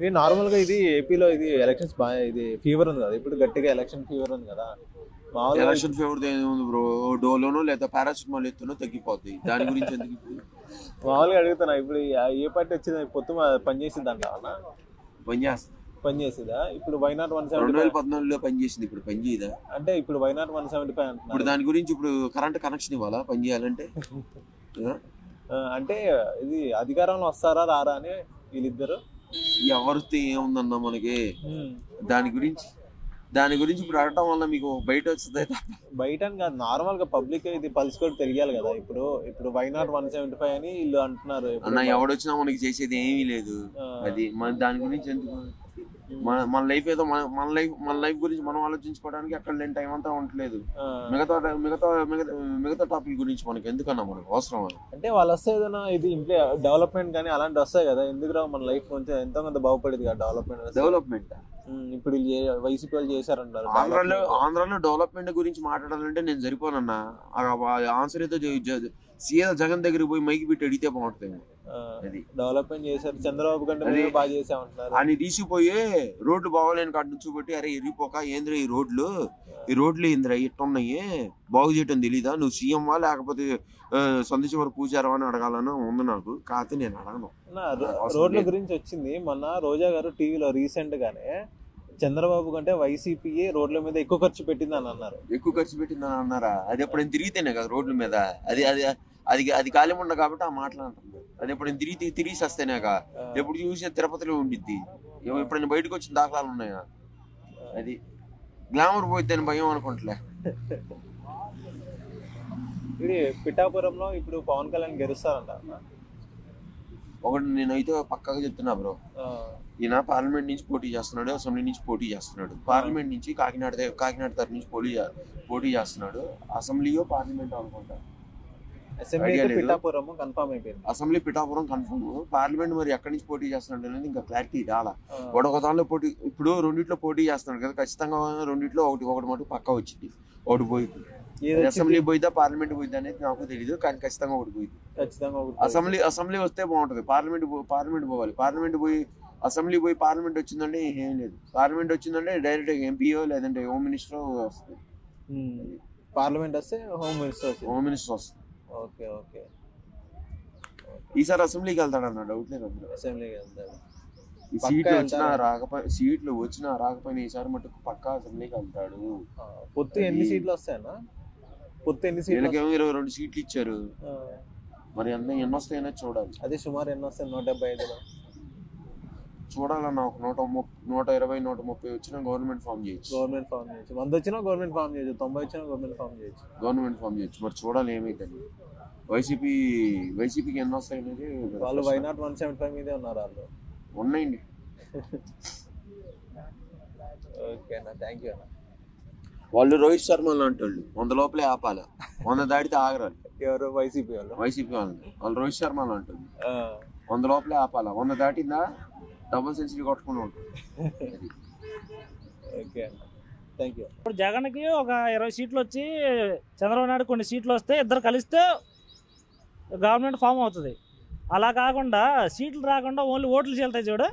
ఇది నార్మల్గా ఇది ఏపీలో ఇది ఎలక్షన్స్ బాగా ఇది ఫీవర్ ఉంది కదా, ఇప్పుడు గట్టిగా ఎలక్షన్ ఫీవర్ ఉంది కదా. మామూలుగా ఎలక్షన్ ఫీవర్ ఏముంది బ్రో, డోలోనో లేదా పారాసిటమాల్ ఎత్తునో తగ్గిపోద్ది. దాని గురించి ఎందుకు ఇప్పుడు మామూలుగా అడుగుతున్నా, ఇప్పుడు ఏ పార్టీ వచ్చింది పొత్తు పనిచేసింది అంటావా? పనిచేసేదా? ఇప్పుడు వైనాట్ 2014లో పనిచేసింది, ఇప్పుడు పని చేయదా? అంటే ఇప్పుడు వైనాట్ 175 అంటున్నారు. ఇప్పుడు దాని గురించి ఇప్పుడు కరెంట్ కనెక్షన్ ఇవ్వాలా పని చేయాలంటే? అంటే ఇది అధికారంలో వస్తారా రారా అని వీళ్ళిద్దరు. ఎవరితో ఏముందన్నా మనకి దాని గురించి ఇప్పుడు అడగటం వల్ల మీకు బయట వస్తుంది తప్ప బయట కాదు, నార్మల్ గా పబ్లిక్ ఇది పల్స్ కూడా తెలియాలి కదా. ఇప్పుడు వైనాట్ 175 అని వీళ్ళు అంటున్నారు. అన్న ఎవడొచ్చినా మనకి చేసేది ఏమీ లేదు. అది మన దాని గురించి ఎందుకు, మన లైఫ్ ఏదో మన లైఫ్ గురించి మనం ఆలోచించుకోవడానికి అక్కడ లేని టైం అంతా ఉండలేదు. మిగతా టాపిక్ గురించి మనకి ఎందుకన్నా, మనకు అవసరం అంటే వాళ్ళు వస్తే ఏదైనా ఇది డెవలప్మెంట్ కానీ అలాంటి వస్తాయి కదా. ఎందుకు మన లైఫ్ కొంచెం ఎంతో కొంత బాగుపడేది కదా డెవలప్మెంట్. ఇప్పుడు వైసీపీ వాళ్ళు చేశారంటారు. ఆంధ్రాలో డెవలప్మెంట్ గురించి మాట్లాడాలంటే నేను సరిపోనన్నా. ఆన్సర్ ఏదో సీఎం జగన్ దగ్గరికి పోయి మైకి పెట్టి అడిగితే బాగుంటుంది. అది డెవలప్మెంట్ చేశారు, చంద్రబాబు కంటే బాగా చేసామంటున్నారు. అని తీసిపోయి రోడ్లు బాగోలేని కాడ నుంచి పెట్టి, అరే ఎరిగిపోక ఏంద్ర ఈ రోడ్లు ఏంద్ర ఇట్టున్నాయి, బాగు చేయటం తెలీదా, నువ్వు సీఎంవా లేకపోతే సందేశవర పూజారవా అని అడగాలని ఉంది నాకు. కాకపోతే నేను అడగను. రోడ్ల గురించి వచ్చింది మొన్న రోజా గారు టీవీలో రీసెంట్ గానే చంద్రబాబు కంటే వైసీపీ రోడ్ల మీద ఎక్కువ ఖర్చు పెట్టిందని అన్నారు. ఎక్కువ ఖర్చు పెట్టిందని అన్నారా? అది ఎప్పుడైనా తిరిగితేనే కదా రోడ్ల మీద. అది ఖాళీ ఉండ కాబట్టి ఆ మాట్లాడుతుంది. అది ఎప్పుడైనా తిరిగి వస్తేనేక. ఎప్పుడు చూసిన తిరుపతిలో ఉండిద్ది. ఎప్పుడైనా బయటకు వచ్చిన దాఖలాలు ఉన్నాయా? అది గ్లామర్ పోయిద్దని భయం అనుకుంటలే. ఇది పిఠాపురంలో ఇప్పుడు పవన్ కళ్యాణ్ గెలుస్తారంట. ఒకటి నేనైతే పక్కాగా చెప్తున్నా బ్రో, ఈయన పార్లమెంట్ నుంచి పోటీ చేస్తున్నాడు, అసెంబ్లీ నుంచి పోటీ చేస్తున్నాడు. పార్లమెంట్ నుంచి కాకినాడ తరఫు నుంచి పోటీ చేస్తున్నాడు. అసెంబ్లీయో పార్లమెంట్ అనుకుంటా. Assembly Pithapuram confirm. పార్లమెంట్ మరి ఎక్కడి నుంచి పోటీ చేస్తున్నాడు అనేది ఇంకా క్లారిటీ రాలా. ఒక దానిలో పోటీ, ఇప్పుడు రెండిట్లో పోటీ చేస్తున్నాడు కదా, ఖచ్చితంగా రెండిట్లో ఒకటి మటుకు పక్కా వచ్చింది. ఒకటి పోయింది. అసెంబ్లీ పోయిద్దా పార్లమెంట్ పోయిద్దా అనేది నాకు తెలియదు, కానీ ఖచ్చితంగా ఒకటి పోయింది. అసెంబ్లీ వస్తే బాగుంటది. పార్లమెంట్ పోవాలి. అసెంబ్లీ పోయి పార్లమెంట్ వచ్చిందంటే ఏం లేదు. పార్లమెంట్ వచ్చిందంటే డైరెక్ట్ ఎంపీఓ లేదంటే హోమ్ మినిస్టర్ వస్తుంది. పార్లమెంట్ వస్తే హోమ్ మినిస్టర్ వస్తుంది. ఓకే. ఈసారి అసెంబ్లీకి వెళ్తాడన్న డౌట్ లేదు. అసెంబ్లీకి వెళ్తాడు. సీట్లు వచ్చినా రాకపోయినా ఈసారి మటుకు పక్కా అసెంబ్లీకి వెళ్తాడు. పొత్తు ఎన్ని సీట్లు వస్తాయన్నా? 22 సీట్లు ఇచ్చారు. మరి ఎన్ని వస్తాయనే చూడాలి. అదే సుమారు ఎన్ని వస్తాయి? 175లో చూడాలన్నా. ఒక 120, 130 వచ్చినా గవర్నమెంట్ ఫామ్ చేయొచ్చు. 100 వచ్చినా గవర్నమెంట్ ఫామ్ చేయొచ్చు, 90 వచ్చినా గవర్నమెంట్ ఫామ్ చేయొచ్చు. మరి చూడాలి ఏమైతే. వైసీపీకి ఎన్ని వస్తాయి అనేది వాళ్ళు వైనాట్ 175 మీదే ఉన్నారు. వాళ్ళు ఉన్నాయండి. ఓకే అన్న, థ్యాంక్ యూ అన్న. వాళ్ళు రోహిత్ శర్మ లాంటి వాళ్ళు 100 లోపలే ఆపాలి, 100 దాటితే ఆగరాలి. ఎవరు? వైసీపీ వాళ్ళు రోహిత్ శర్మ లాంటి వాళ్ళు 100 లోపలే ఆపాలి. 100 దాటిందా డబుల్ సెంచరీ కొట్టుకుని ఉంటుంది. ఓకే అన్న, థ్యాంక్ యూ. ఇప్పుడు జగన్కి ఒక 20 సీట్లు వచ్చి చంద్రబాబు నాయుడు కొన్ని సీట్లు వస్తే ఇద్దరు కలిస్తే గవర్నమెంట్ ఫామ్ అవుతుంది. అలా కాకుండా సీట్లు రాకుండా ఓన్లీ ఓట్లు చెల్తాయి చూడు,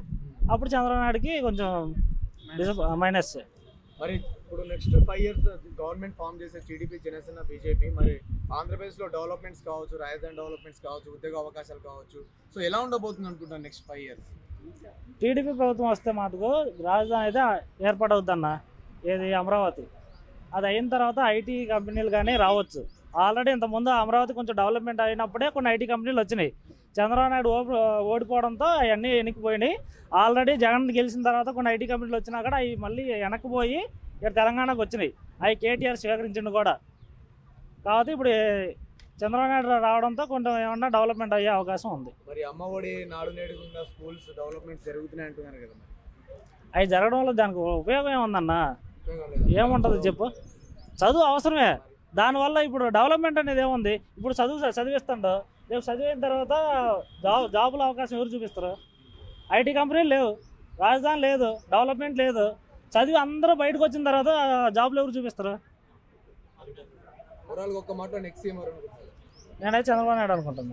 అప్పుడు చంద్రబాబు నాయుడుకి కొంచెం మైనస్. మరి ఇప్పుడు నెక్స్ట్ 5 years గవర్నమెంట్ ఫామ్ చేసే టీడీపీ, జనసేన, బీజేపీ, మరి ఆంధ్రప్రదేశ్లో డెవలప్మెంట్స్ కావచ్చు, రాజధాని డెవలప్మెంట్స్ కావచ్చు, ఉద్యోగ అవకాశాలు కావచ్చు, సో ఎలా ఉండబోతుంది అనుకుంటున్నాను నెక్స్ట్ 5 years? టీడీపీ ప్రభుత్వం వస్తే మటుకు రాజధాని అయితే ఏర్పాటవుద్దన్న. ఏది అమరావతి. అది అయిన తర్వాత ఐటీ కంపెనీలు కానీ రావచ్చు. ఆల్రెడీ ఇంతకుముందు అమరావతి కొంచెం డెవలప్మెంట్ అయినప్పుడే కొన్ని ఐటీ కంపెనీలు వచ్చినాయి. చంద్రబాబు నాయుడు ఓడిపోవడంతో అవన్నీ వెనక్కిపోయినాయి. ఆల్రెడీ జగన్ గెలిచిన తర్వాత కొన్ని ఐటీ కంపెనీలు వచ్చినా కూడా అవి మళ్ళీ వెనక్కిపోయి ఇక్కడ తెలంగాణకు వచ్చినాయి. అవి కేటీఆర్ స్వీకరించిండు కూడా. కాబట్టి ఇప్పుడు చంద్రబాబు నాయుడు రావడంతో కొంచెం ఏమన్నా డెవలప్మెంట్ అయ్యే అవకాశం ఉంది. మరి అమ్మఒడి, నాడు నేడు స్కూల్స్ డెవలప్మెంట్ జరుగుతున్నాయి అంటున్నారు కదా, అవి జరగడం వల్ల దానికి ఉపయోగం ఏముందన్న? ఏముంటుంది చెప్పు? చదువు అవసరమే. దానివల్ల ఇప్పుడు డెవలప్మెంట్ అనేది ఏముంది? ఇప్పుడు చదివిస్తాడు, రేపు చదివిన తర్వాత జాబుల అవకాశం ఎవరు చూపిస్తారు? ఐటీ కంపెనీలు లేవు, రాజధాని లేదు, డెవలప్మెంట్ లేదు. చదివి అందరూ బయటకు వచ్చిన తర్వాత జాబులు ఎవరు చూపిస్తారు? నేనైతే చంద్రబాబు నాయుడు అనుకుంటున్నాను.